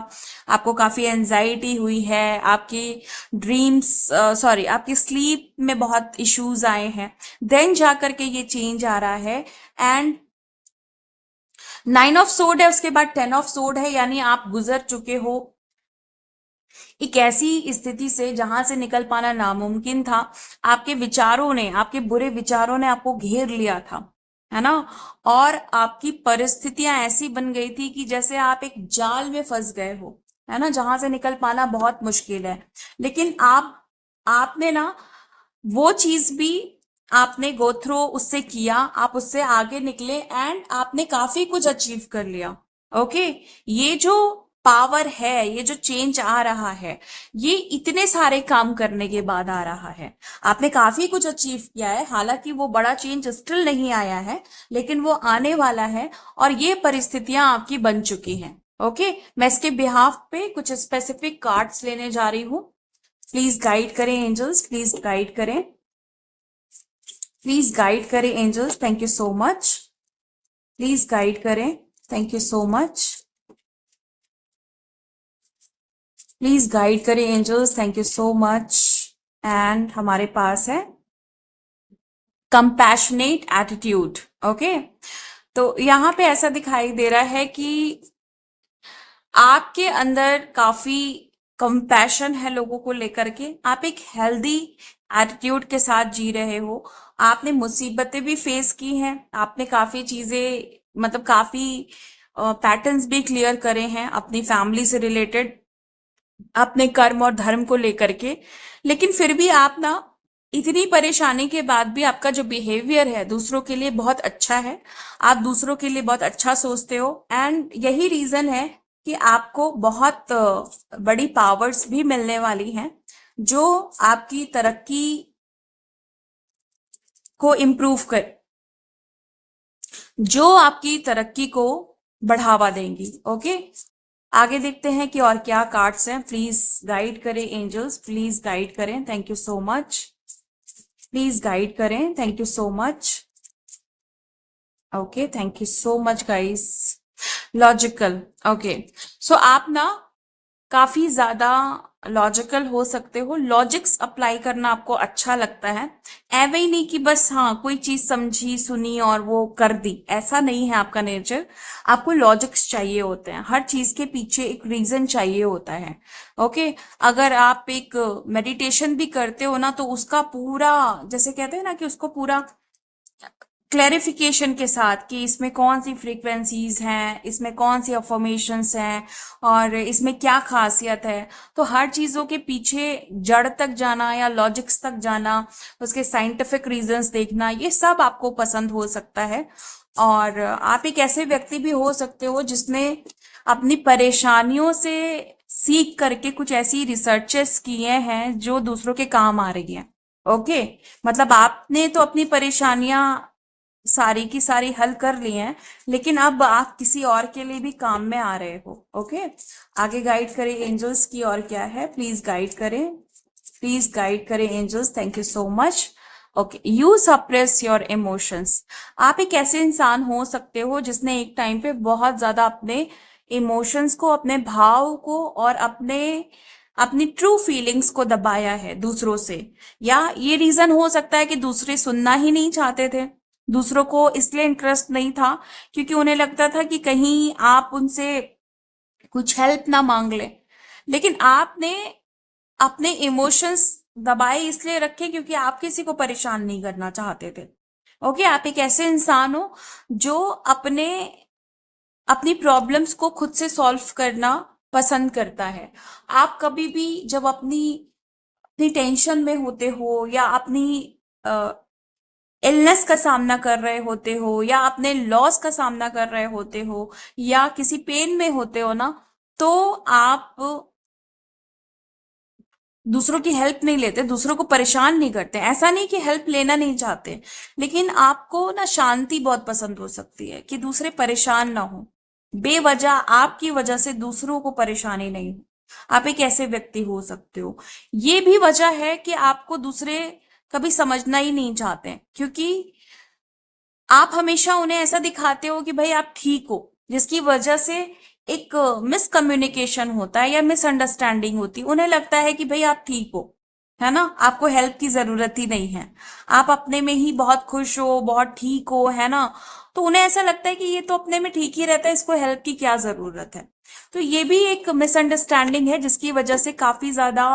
आपको काफी एंजाइटी हुई है, आपकी ड्रीम्स सॉरी आपकी स्लीप में बहुत इश्यूज आए हैं। देन जाकर के ये चेंज आ रहा है। एंड 9 ऑफ सोर्ड है, उसके बाद 10 ऑफ सोर्ड है, यानी आप गुजर चुके हो एक ऐसी स्थिति से जहां से निकल पाना नामुमकिन था। आपके विचारों ने, आपके बुरे विचारों ने आपको घेर लिया था, है ना। और आपकी परिस्थितियां ऐसी बन गई थी कि जैसे आप एक जाल में फंस गए हो, है ना, जहां से निकल पाना बहुत मुश्किल है। लेकिन आपने ना वो चीज भी आपने गो थ्रू उससे किया, आप उससे आगे निकले एंड आपने काफी कुछ अचीव कर लिया। ओके, ये जो पावर है, ये जो चेंज आ रहा है, ये इतने सारे काम करने के बाद आ रहा है। आपने काफी कुछ अचीव किया है, हालांकि वो बड़ा चेंज स्टिल नहीं आया है, लेकिन वो आने वाला है और ये परिस्थितियां आपकी बन चुकी हैं। ओके, मैं इसके बिहाफ पे कुछ स्पेसिफिक कार्ड्स लेने जा रही हूँ। प्लीज गाइड करें एंजल्स, प्लीज गाइड करें, प्लीज गाइड करें angels, thank you so much. Please guide करें, thank you so much. Please guide करें angels, thank you so much. And हमारे पास है कंपैशनेट एटीट्यूड। ओके, तो यहां पे ऐसा दिखाई दे रहा है कि आपके अंदर काफी कंपैशन है लोगों को लेकर के, आप एक हेल्दी एटीट्यूड के साथ जी रहे हो। आपने मुसीबतें भी फेस की हैं, आपने काफी चीजें, मतलब काफी पैटर्न्स भी क्लियर करे हैं अपनी फैमिली से रिलेटेड, अपने कर्म और धर्म को लेकर के। लेकिन फिर भी आप ना, इतनी परेशानी के बाद भी आपका जो बिहेवियर है दूसरों के लिए बहुत अच्छा है। आप दूसरों के लिए बहुत अच्छा सोचते हो एंड यही रीजन है कि आपको बहुत बड़ी पावर्स भी मिलने वाली हैं, जो आपकी तरक्की को इम्प्रूव कर, जो आपकी तरक्की को बढ़ावा देंगी। ओके, आगे देखते हैं कि और क्या कार्ड्स हैं। प्लीज गाइड करें एंजल्स, प्लीज गाइड करें, thank you so much. Please guide करें, thank you so much. Okay, thank you so much guys. Logical, okay, so आप ना काफी ज्यादा लॉजिकल हो सकते हो, लॉजिक्स अप्लाई करना आपको अच्छा लगता है। ऐवे ही नहीं कि बस हाँ कोई चीज समझी सुनी और वो कर दी, ऐसा नहीं है आपका नेचर। आपको लॉजिक्स चाहिए होते हैं, हर चीज के पीछे एक रीजन चाहिए होता है। ओके, अगर आप एक मेडिटेशन भी करते हो ना, तो उसका पूरा, जैसे कहते हैं ना कि उसको पूरा क्लैरिफिकेशन के साथ कि इसमें कौन सी फ्रीक्वेंसीज हैं, इसमें कौन सी अफर्मेशंस हैं और इसमें क्या खासियत है, तो हर चीजों के पीछे जड़ तक जाना या लॉजिक्स तक जाना, उसके साइंटिफिक रीजंस देखना, ये सब आपको पसंद हो सकता है। और आप एक ऐसे व्यक्ति भी हो सकते हो जिसने अपनी परेशानियों से सीख करके कुछ ऐसी रिसर्चेस किए हैं जो दूसरों के काम आ रही हैं। ओके, मतलब आपने तो अपनी परेशानियां सारी की सारी हल कर ली हैं, लेकिन अब आप किसी और के लिए भी काम में आ रहे हो। ओके, आगे गाइड करें एंजल्स की और क्या है, प्लीज गाइड करें, प्लीज गाइड करें angels, thank you so much. Okay, you suppress your emotions. आप एक ऐसे इंसान हो सकते हो जिसने एक टाइम पे बहुत ज्यादा अपने इमोशंस को, अपने भाव को और अपनी ट्रू फीलिंग्स को दबाया है दूसरों से। या ये रीजन हो सकता है कि दूसरे सुनना ही नहीं चाहते थे, दूसरों को इसलिए इंटरेस्ट नहीं था क्योंकि उन्हें लगता था कि कहीं आप उनसे कुछ हेल्प ना मांग ले। लेकिन आपने अपने इमोशंस दबाए इसलिए रखे क्योंकि आप किसी को परेशान नहीं करना चाहते थे। ओके, आप एक ऐसे इंसान हो जो अपने अपनी प्रॉब्लम्स को खुद से सॉल्व करना पसंद करता है। आप कभी भी जब अपनी अपनी टेंशन में होते हो या अपनी इलनेस का सामना कर रहे होते हो या अपने लॉस का सामना कर रहे होते हो या किसी पेन में होते हो ना, तो आप दूसरों की हेल्प नहीं लेते, दूसरों को परेशान नहीं करते। ऐसा नहीं कि हेल्प लेना नहीं चाहते, लेकिन आपको ना शांति बहुत पसंद हो सकती है कि दूसरे परेशान ना हो, बेवजह आपकी वजह से दूसरों को परेशानी नहीं हो। आप एक ऐसे व्यक्ति हो सकते हो। ये भी वजह है कि आपको दूसरे कभी समझना ही नहीं चाहते, क्योंकि आप हमेशा उन्हें ऐसा दिखाते हो कि भाई आप ठीक हो, जिसकी वजह से एक मिसकम्युनिकेशन होता है या मिसअंडरस्टैंडिंग होती है। उन्हें लगता है कि भाई आप ठीक हो, है ना, आपको हेल्प की जरूरत ही नहीं है, आप अपने में ही बहुत खुश हो, बहुत ठीक हो, है ना। तो उन्हें ऐसा लगता है कि ये तो अपने में ठीक ही रहता है, इसको हेल्प की क्या जरूरत है। तो ये भी एक मिसअंडरस्टैंडिंग है जिसकी वजह से काफी ज्यादा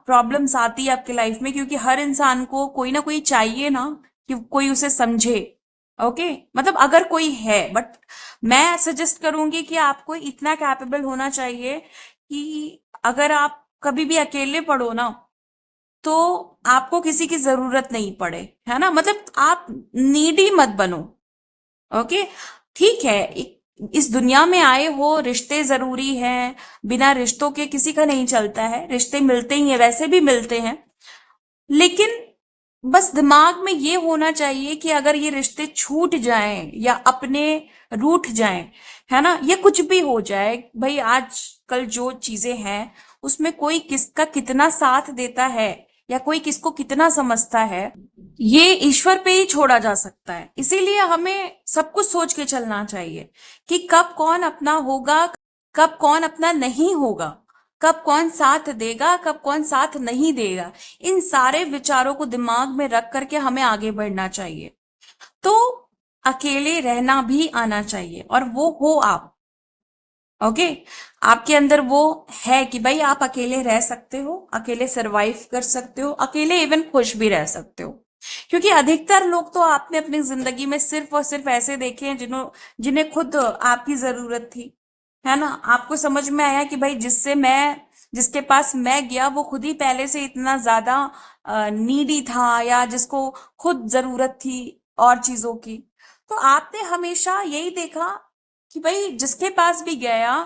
प्रॉब्लम्स आती है आपके लाइफ में, क्योंकि हर इंसान को कोई ना कोई चाहिए ना कि कोई उसे समझे। ओके, मतलब अगर कोई है, बट मैं सजेस्ट करूंगी कि आपको इतना कैपेबल होना चाहिए कि अगर आप कभी भी अकेले पड़ो ना, तो आपको किसी की जरूरत नहीं पड़े, है ना। मतलब आप नीडी मत बनो। ओके, ठीक है, इस दुनिया में आए हो, रिश्ते जरूरी हैं, बिना रिश्तों के किसी का नहीं चलता है, रिश्ते मिलते ही हैं, वैसे भी मिलते हैं, लेकिन बस दिमाग में ये होना चाहिए कि अगर ये रिश्ते छूट जाएं या अपने रूठ जाएं, है ना, ये कुछ भी हो जाए, भाई आजकल जो चीजें हैं उसमें कोई किसका कितना साथ देता है या कोई किसको कितना समझता है, ये ईश्वर पे ही छोड़ा जा सकता है। इसीलिए हमें सब कुछ सोच के चलना चाहिए कि कब कौन अपना होगा, कब कौन अपना नहीं होगा, कब कौन साथ देगा, कब कौन साथ नहीं देगा। इन सारे विचारों को दिमाग में रख करके हमें आगे बढ़ना चाहिए। तो अकेले रहना भी आना चाहिए, और वो हो आप। ओके, आपके अंदर वो है कि भाई आप अकेले रह सकते हो, अकेले सरवाइव कर सकते हो, अकेले इवन खुश भी रह सकते हो। क्योंकि अधिकतर लोग तो आपने अपनी जिंदगी में सिर्फ और सिर्फ ऐसे देखे हैं जिन्हें खुद आपकी जरूरत थी, है ना। आपको समझ में आया कि भाई जिसके पास मैं गया वो खुद ही पहले से इतना ज्यादा नीडी था, या जिसको खुद जरूरत थी और चीजों की। तो आपने हमेशा यही देखा कि भाई जिसके पास भी गया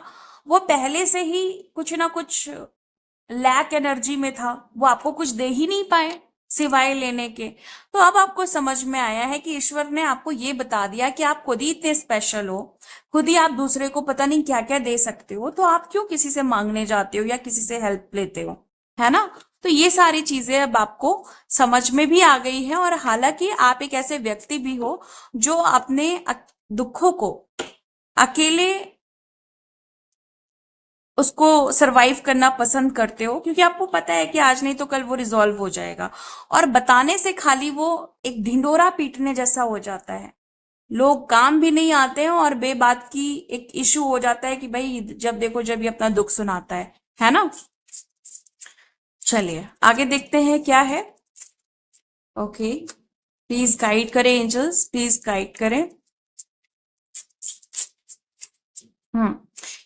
वो पहले से ही कुछ ना कुछ लैक एनर्जी में था, वो आपको कुछ दे ही नहीं पाए सिवाय लेने के। तो अब आपको समझ में आया है कि ईश्वर ने आपको ये बता दिया कि आप खुद ही इतने स्पेशल हो, खुद ही आप दूसरे को पता नहीं क्या क्या दे सकते हो, तो आप क्यों किसी से मांगने जाते हो या किसी से हेल्प लेते हो, है ना। तो ये सारी चीजें अब आपको समझ में भी आ गई है, और हालांकि आप एक ऐसे व्यक्ति भी हो जो अपने दुखों को अकेले उसको सरवाइव करना पसंद करते हो, क्योंकि आपको पता है कि आज नहीं तो कल वो रिजॉल्व हो जाएगा। और बताने से खाली वो एक ढिंडोरा पीटने जैसा हो जाता है, लोग काम भी नहीं आते हैं, और बेबात की एक इशू हो जाता है कि भाई जब देखो जब ये अपना दुख सुनाता है ना। चलिए आगे देखते हैं क्या है। ओके, प्लीज गाइड करें एंजल्स, प्लीज गाइड करें।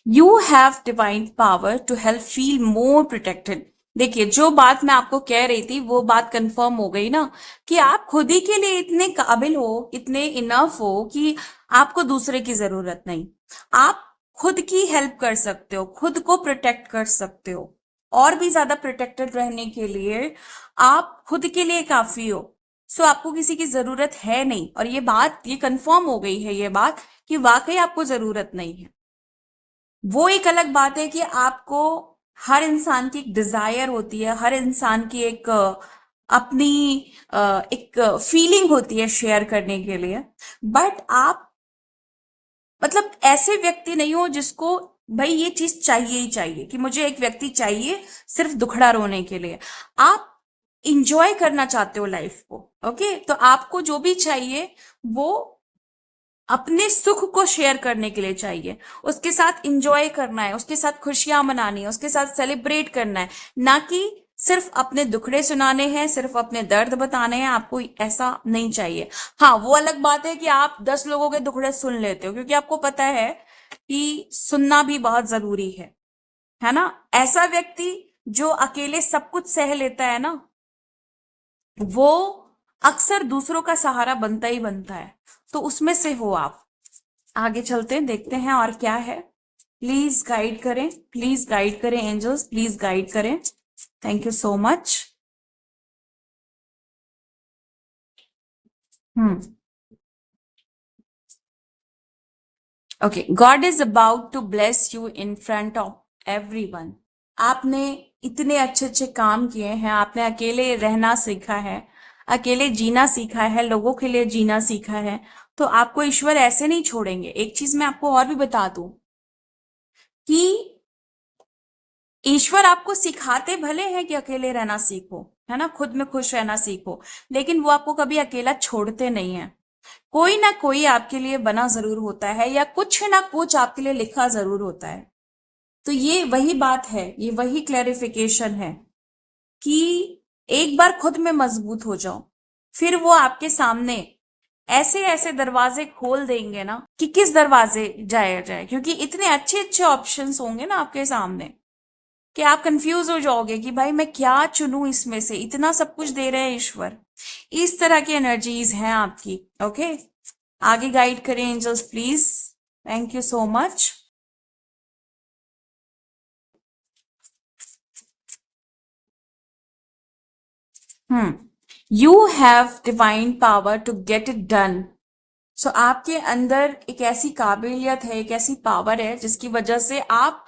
You have divine power to help feel more protected. देखिए, जो बात मैं आपको कह रही थी वो बात कंफर्म हो गई ना, कि आप खुद ही के लिए इतने काबिल हो, इतने इनफ हो कि आपको दूसरे की जरूरत नहीं। आप खुद की हेल्प कर सकते हो, खुद को प्रोटेक्ट कर सकते हो, और भी ज्यादा प्रोटेक्टेड रहने के लिए आप खुद के लिए काफी हो। सो आपको किसी की जरूरत है नहीं, और ये कंफर्म हो गई है ये बात कि वाकई आपको जरूरत नहीं है। वो एक अलग बात है कि आपको, हर इंसान की एक डिजायर होती है, हर इंसान की एक अपनी एक फीलिंग होती है शेयर करने के लिए। बट आप मतलब ऐसे व्यक्ति नहीं हो जिसको भाई ये चीज चाहिए ही चाहिए, कि मुझे एक व्यक्ति चाहिए सिर्फ दुखड़ा रोने के लिए। आप इंजॉय करना चाहते हो लाइफ को। ओके, तो आपको जो भी चाहिए वो अपने सुख को शेयर करने के लिए चाहिए, उसके साथ इंजॉय करना है, उसके साथ खुशियां मनानी है, उसके साथ सेलिब्रेट करना है, ना कि सिर्फ अपने दुखड़े सुनाने हैं, सिर्फ अपने दर्द बताने हैं, आपको ऐसा नहीं चाहिए। हाँ, वो अलग बात है कि आप 10 लोगों के दुखड़े सुन लेते हो, क्योंकि आपको पता है कि सुनना भी बहुत जरूरी है ना। ऐसा व्यक्ति जो अकेले सब कुछ सह लेता है ना, वो अक्सर दूसरों का सहारा बनता ही बनता है। तो उसमें से हो आप। आगे चलते हैं, देखते हैं और क्या है। प्लीज गाइड करें, प्लीज गाइड करें एंजल्स, प्लीज गाइड करें। Thank you so much. Hmm okay, God is about to bless you in front of everyone. आपने इतने अच्छे अच्छे काम किए हैं, आपने अकेले रहना सीखा है, अकेले जीना सीखा है, लोगों के लिए जीना सीखा है, तो आपको ईश्वर ऐसे नहीं छोड़ेंगे। एक चीज मैं आपको और भी बता दूं कि ईश्वर आपको सिखाते भले हैं कि अकेले रहना सीखो, है ना, खुद में खुश रहना सीखो, लेकिन वो आपको कभी अकेला छोड़ते नहीं है। कोई ना कोई आपके लिए बना जरूर होता है, या कुछ ना कुछ आपके लिए लिखा जरूर होता है। तो ये वही बात है, ये वही क्लैरिफिकेशन है कि एक बार खुद में मजबूत हो जाओ, फिर वो आपके सामने ऐसे ऐसे दरवाजे खोल देंगे ना कि किस दरवाजे जाया जाए, क्योंकि इतने अच्छे अच्छे ऑप्शंस होंगे ना आपके सामने कि आप कंफ्यूज हो जाओगे कि भाई मैं क्या चुनूं इसमें से, इतना सब कुछ दे रहे हैं ईश्वर। इस तरह की एनर्जीज हैं आपकी। ओके, आगे गाइड करें angels please. Thank you so much. You have divine power to get it done. So आपके अंदर एक ऐसी काबिलियत है, एक ऐसी पावर है जिसकी वजह से आप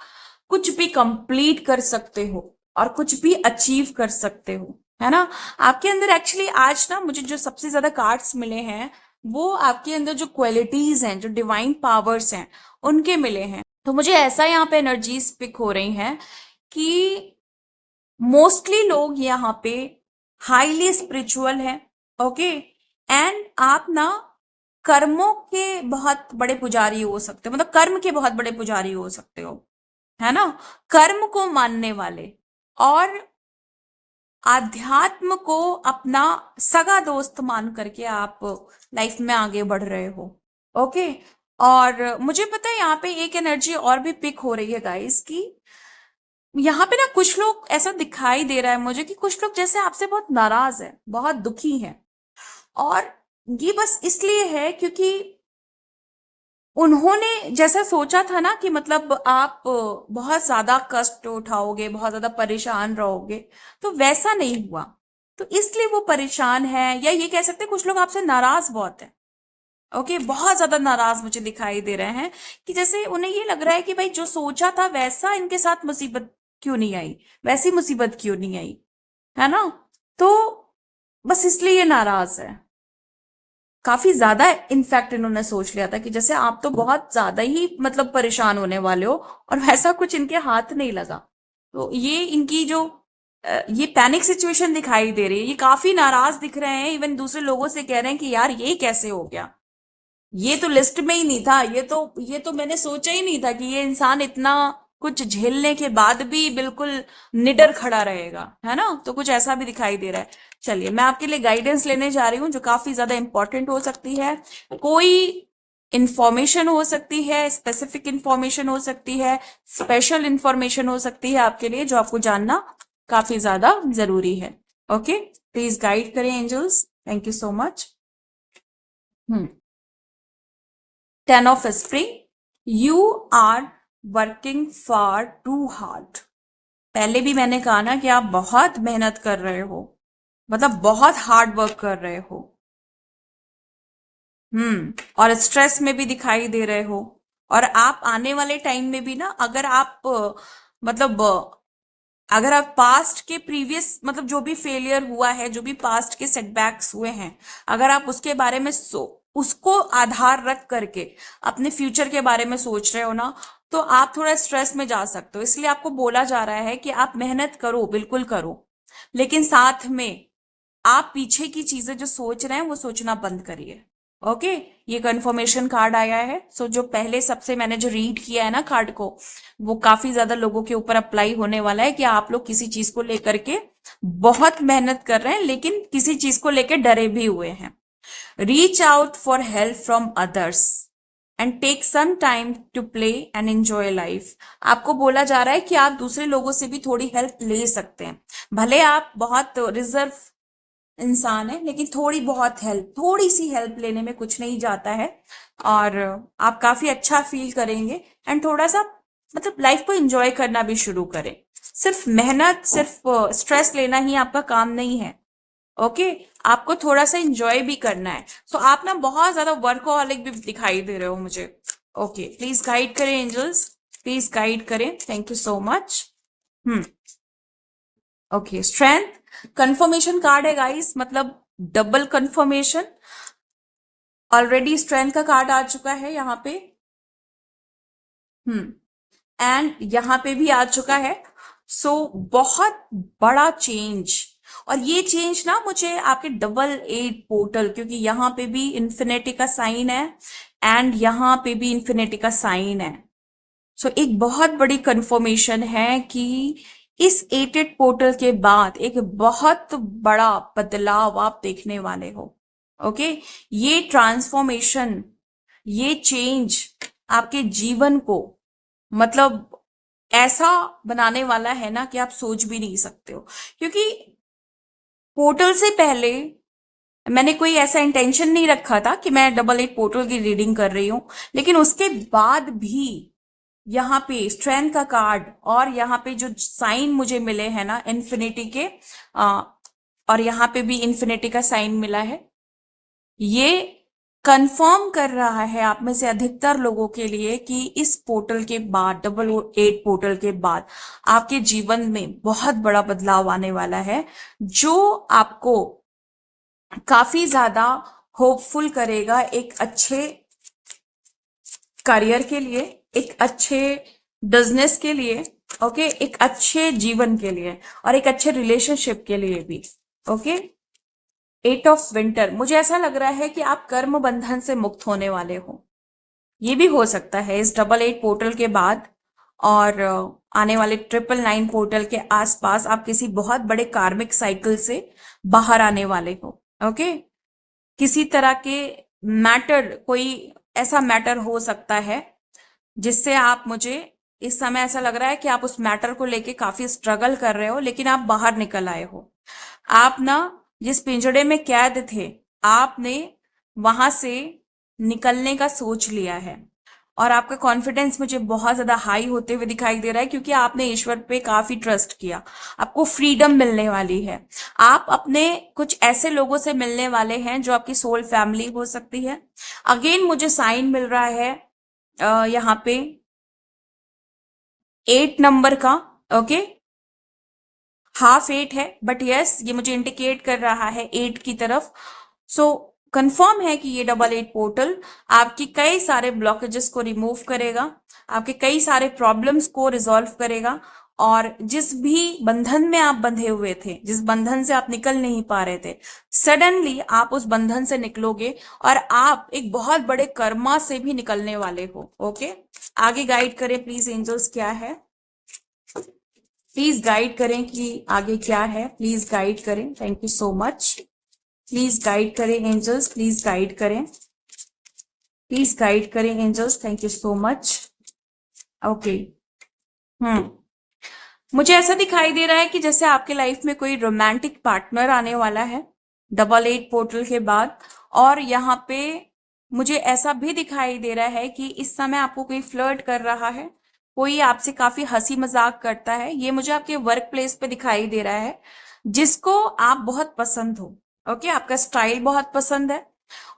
कुछ भी कंप्लीट कर सकते हो और कुछ भी अचीव कर सकते हो, है ना। आपके अंदर एक्चुअली आज ना मुझे जो सबसे ज्यादा कार्ड्स मिले हैं, वो आपके अंदर जो क्वालिटीज हैं, जो डिवाइन पावर्स हैं, उनके मिले हैं। तो मुझे ऐसा यहाँ पे एनर्जीज पिक हो रही हैं कि मोस्टली लोग यहाँ पे हाईली स्पिरिचुअल हैं। ओके, एंड आप ना कर्मों के बहुत बड़े पुजारी हो सकते हो, मतलब कर्म के बहुत बड़े पुजारी हो सकते हो, है ना। कर्म को मानने वाले और आध्यात्म को अपना सगा दोस्त मान करके आप लाइफ में आगे बढ़ रहे हो। ओके, और मुझे पता है यहाँ पे एक एनर्जी और भी पिक हो रही है गाइस की, यहाँ पे ना कुछ लोग ऐसा दिखाई दे रहा है मुझे कि कुछ लोग जैसे आपसे बहुत नाराज है, बहुत दुखी हैं, और ये बस इसलिए है क्योंकि उन्होंने जैसा सोचा था ना कि मतलब आप बहुत ज्यादा कष्ट उठाओगे, बहुत ज्यादा परेशान रहोगे, तो वैसा नहीं हुआ। तो इसलिए वो परेशान है, या ये कह सकते हैं कुछ लोग आपसे नाराज बहुत है। ओके, बहुत ज्यादा नाराज मुझे दिखाई दे रहे हैं कि जैसे उन्हें ये लग रहा है कि भाई जो सोचा था वैसा इनके साथ मुसीबत क्यों नहीं आई, वैसी मुसीबत क्यों नहीं आई, है ना। तो बस इसलिए ये नाराज है। काफी ज्यादा इनफैक्ट इन्होंने सोच लिया था कि जैसे आप तो बहुत ज्यादा ही मतलब परेशान होने वाले हो, और वैसा कुछ इनके हाथ नहीं लगा। तो ये इनकी जो ये पैनिक सिचुएशन दिखाई दे रही है, ये काफी नाराज दिख रहे हैं, इवन दूसरे लोगों से कह रहे हैं कि यार ये कैसे हो गया, ये तो लिस्ट में ही नहीं था, ये तो मैंने सोचा ही नहीं था कि ये इंसान इतना कुछ झेलने के बाद भी बिल्कुल निडर खड़ा रहेगा, है ना। तो कुछ ऐसा भी दिखाई दे रहा है। चलिए, मैं आपके लिए गाइडेंस लेने जा रही हूँ जो काफी ज्यादा इंपॉर्टेंट हो सकती है। कोई इंफॉर्मेशन हो सकती है, स्पेसिफिक इंफॉर्मेशन हो सकती है, स्पेशल इंफॉर्मेशन हो सकती है आपके लिए, जो आपको जानना काफी ज्यादा जरूरी है। ओके, प्लीज गाइड करें angels. Thank you so much. Hmm 10 of spring, you are working far too hard। पहले भी मैंने कहा ना कि आप बहुत मेहनत कर रहे हो, मतलब बहुत हार्ड वर्क कर रहे हो। और स्ट्रेस में भी दिखाई दे रहे हो। और आप आने वाले टाइम में भी ना, अगर आप मतलब अगर आप पास्ट के प्रीवियस मतलब जो भी फेलियर हुआ है, जो भी पास्ट के सेटबैक्स हुए हैं, अगर आप उसके बारे में उसको आधार रख करके अपने फ्यूचर के बारे में सोच रहे हो ना, तो आप थोड़ा स्ट्रेस में जा सकते हो। इसलिए आपको बोला जा रहा है कि आप मेहनत करो, बिल्कुल करो, लेकिन साथ में आप पीछे की चीजें जो सोच रहे हैं वो सोचना बंद करिए। ओके, ये कंफर्मेशन कार्ड आया है। सो जो पहले सबसे मैंने जो रीड किया है ना कार्ड को, वो काफी ज्यादा लोगों के ऊपर अप्लाई होने वाला है कि आप लोग किसी चीज को लेकर के बहुत मेहनत कर रहे हैं, लेकिन किसी चीज को लेकर डरे भी हुए हैं। Reach out for help from others and take some time to play and enjoy life. आपको बोला जा रहा है कि आप दूसरे लोगों से भी थोड़ी हेल्प ले सकते हैं। भले आप बहुत रिजर्व इंसान है, लेकिन थोड़ी बहुत हेल्प, थोड़ी सी हेल्प लेने में कुछ नहीं जाता है। और आप काफी अच्छा फील करेंगे। एंड थोड़ा सा मतलब लाइफ को एंजॉय करना भी शुरू करें। सिर्फ मेहनत, सिर्फ स्ट्रेस लेना ही आपका काम नहीं है। ओके, आपको थोड़ा सा एंजॉय भी करना है। सो आप ना बहुत ज्यादा वर्कहोलिक भी दिखाई दे रहे हो मुझे। ओके, प्लीज गाइड करें एंजल्स, प्लीज गाइड करें। Thank you so much. Hmm. Okay, strength confirmation card है गाइस, मतलब डबल कंफर्मेशन। ऑलरेडी स्ट्रेंथ का कार्ड आ चुका है यहाँ पे। एंड यहाँ पे भी आ चुका है। सो बहुत बड़ा चेंज। और ये चेंज ना मुझे आपके डबल एट पोर्टल, क्योंकि यहाँ पे भी इन्फिनिटी का साइन है एंड यहाँ पे भी इन्फिनिटी का साइन है। सो एक बहुत बड़ी कंफर्मेशन है कि इस एटेड पोर्टल के बाद एक बहुत बड़ा बदलाव आप देखने वाले हो। ओके, ये ट्रांसफॉर्मेशन, ये चेंज आपके जीवन को मतलब ऐसा बनाने वाला है ना कि आप सोच भी नहीं सकते हो। क्योंकि पोर्टल से पहले मैंने कोई ऐसा इंटेंशन नहीं रखा था कि मैं डबल एट पोर्टल की रीडिंग कर रही हूं, लेकिन उसके बाद भी यहाँ पे स्ट्रेंथ का कार्ड और यहाँ पे जो साइन मुझे मिले हैं ना इन्फिनिटी के, और यहाँ पे भी इन्फिनिटी का साइन मिला है, ये कंफर्म कर रहा है आप में से अधिकतर लोगों के लिए कि इस पोर्टल के बाद, डबल एट पोर्टल के बाद आपके जीवन में बहुत बड़ा बदलाव आने वाला है, जो आपको काफी ज्यादा होपफुल करेगा एक अच्छे करियर के लिए, एक अच्छे बिजनेस के लिए, ओके, एक अच्छे जीवन के लिए और एक अच्छे रिलेशनशिप के लिए भी। ओके, एट ऑफ विंटर, मुझे ऐसा लग रहा है कि आप कर्म बंधन से मुक्त होने वाले हो। ये भी हो सकता है इस डबल एट पोर्टल के बाद। और आने वाले ट्रिपल नाइन पोर्टल के आसपास आप किसी बहुत बड़े कार्मिक साइकिल से बाहर आने वाले हो। ओके, किसी तरह के मैटर, कोई ऐसा मैटर हो सकता है जिससे आप, मुझे इस समय ऐसा लग रहा है कि आप उस मैटर को लेके काफी स्ट्रगल कर रहे हो, लेकिन आप बाहर निकल आए हो। आप ना जिस पिंजड़े में कैद थे, आपने वहां से निकलने का सोच लिया है। और आपका कॉन्फिडेंस मुझे बहुत ज्यादा हाई होते हुए दिखाई दे रहा है, क्योंकि आपने ईश्वर पे काफी ट्रस्ट किया। आपको फ्रीडम मिलने वाली है। आप अपने कुछ ऐसे लोगों से मिलने वाले हैं जो आपकी सोल फैमिली हो सकती है। अगेन मुझे साइन मिल रहा है यहाँ पे 8 नंबर का। ओके, हाफ 8 है, बट यस ये मुझे इंडिकेट कर रहा है 8 की तरफ। सो कंफर्म है कि ये डबल एट पोर्टल आपकी कई सारे ब्लॉकेजेस को रिमूव करेगा, आपके कई सारे प्रॉब्लम्स को रिजॉल्व करेगा। और जिस भी बंधन में आप बंधे हुए थे, जिस बंधन से आप निकल नहीं पा रहे थे, सडनली आप उस बंधन से निकलोगे और आप एक बहुत बड़े कर्मा से भी निकलने वाले हो। ओके, आगे गाइड करें प्लीज एंजल्स, क्या है? प्लीज गाइड करें कि आगे क्या है, प्लीज गाइड करें। Thank you so much. Please guide करें एंजल्स, प्लीज गाइड करें, प्लीज गाइड करें angels. Thank you so much. Okay, मुझे ऐसा दिखाई दे रहा है कि जैसे आपके लाइफ में कोई रोमांटिक पार्टनर आने वाला है डबल एट पोर्टल के बाद। और यहाँ पे मुझे ऐसा भी दिखाई दे रहा है कि इस समय आपको कोई फ्लर्ट कर रहा है, कोई आपसे काफी हंसी मजाक करता है। ये मुझे आपके वर्क प्लेस पे दिखाई दे रहा है, जिसको आप बहुत पसंद हो। ओके, आपका स्टाइल बहुत पसंद है।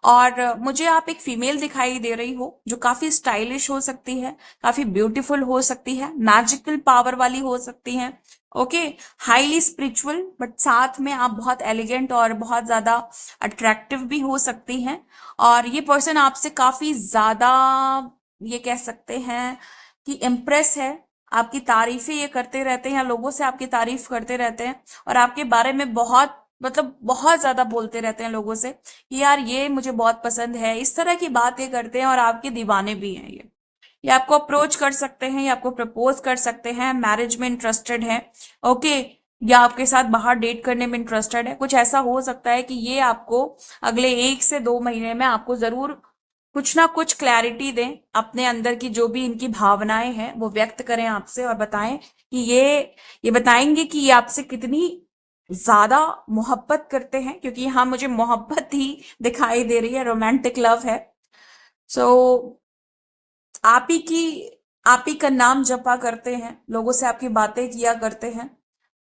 और मुझे आप एक फीमेल दिखाई दे रही हो जो काफी स्टाइलिश हो सकती है, काफी ब्यूटीफुल हो सकती है, मैजिकल पावर वाली हो सकती है। ओके, हाईली स्पिरिचुअल, बट साथ में आप बहुत एलिगेंट और बहुत ज्यादा अट्रैक्टिव भी हो सकती हैं। और ये पर्सन आपसे काफी ज्यादा, ये कह सकते हैं कि इम्प्रेस है, आपकी तारीफें ये करते रहते हैं, या लोगों से आपकी तारीफ करते रहते हैं और आपके बारे में बहुत मतलब बहुत ज्यादा बोलते रहते हैं लोगों से कि यार ये मुझे बहुत पसंद है, इस तरह की बातें करते हैं और आपके दीवाने भी हैं ये आपको अप्रोच कर सकते हैं, ये आपको प्रपोज कर सकते हैं, मैरिज में इंटरेस्टेड है, ओके, या आपके साथ बाहर डेट करने में इंटरेस्टेड है। कुछ ऐसा हो सकता है कि ये आपको अगले 1 से 2 महीने में आपको जरूर कुछ ना कुछ क्लैरिटी दें, अपने अंदर की जो भी इनकी भावनाएं हैं वो व्यक्त करें आपसे और बताएं कि ये बताएंगे कि ये आपसे कितनी ज्यादा मोहब्बत करते हैं, क्योंकि यहाँ मुझे मोहब्बत ही दिखाई दे रही है, रोमांटिक लव है। सो आप ही की आप ही का नाम जपा करते हैं, लोगों से आपकी बातें किया करते हैं,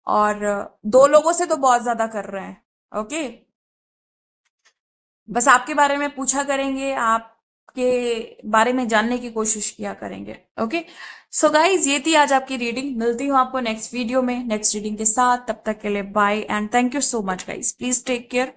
और 2 लोगों से तो बहुत ज्यादा कर रहे हैं, ओके। बस आपके बारे में पूछा करेंगे, आपके बारे में जानने की कोशिश किया करेंगे, ओके। सो गाइज, ये थी आज आपकी रीडिंग। मिलती हूँ आपको नेक्स्ट वीडियो में नेक्स्ट रीडिंग के साथ। तब तक के लिए bye and thank you so much guys. Please take care.